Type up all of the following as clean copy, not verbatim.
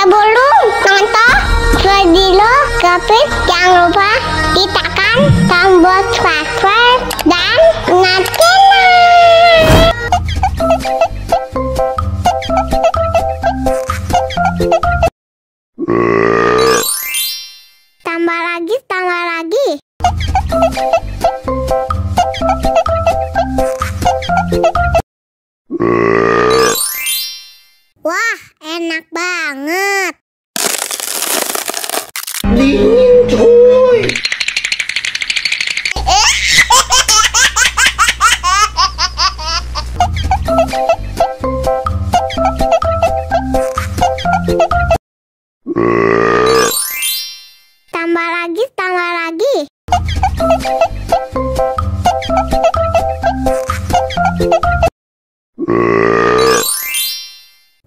Sebelum nonton video Kepit, jangan lupa tekan tombol subscribe dan nyalakan. Tambah lagi. Wah, enak banget. Dingin cuy. Tambah lagi.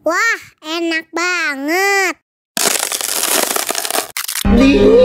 Wah, enak banget. Dingin.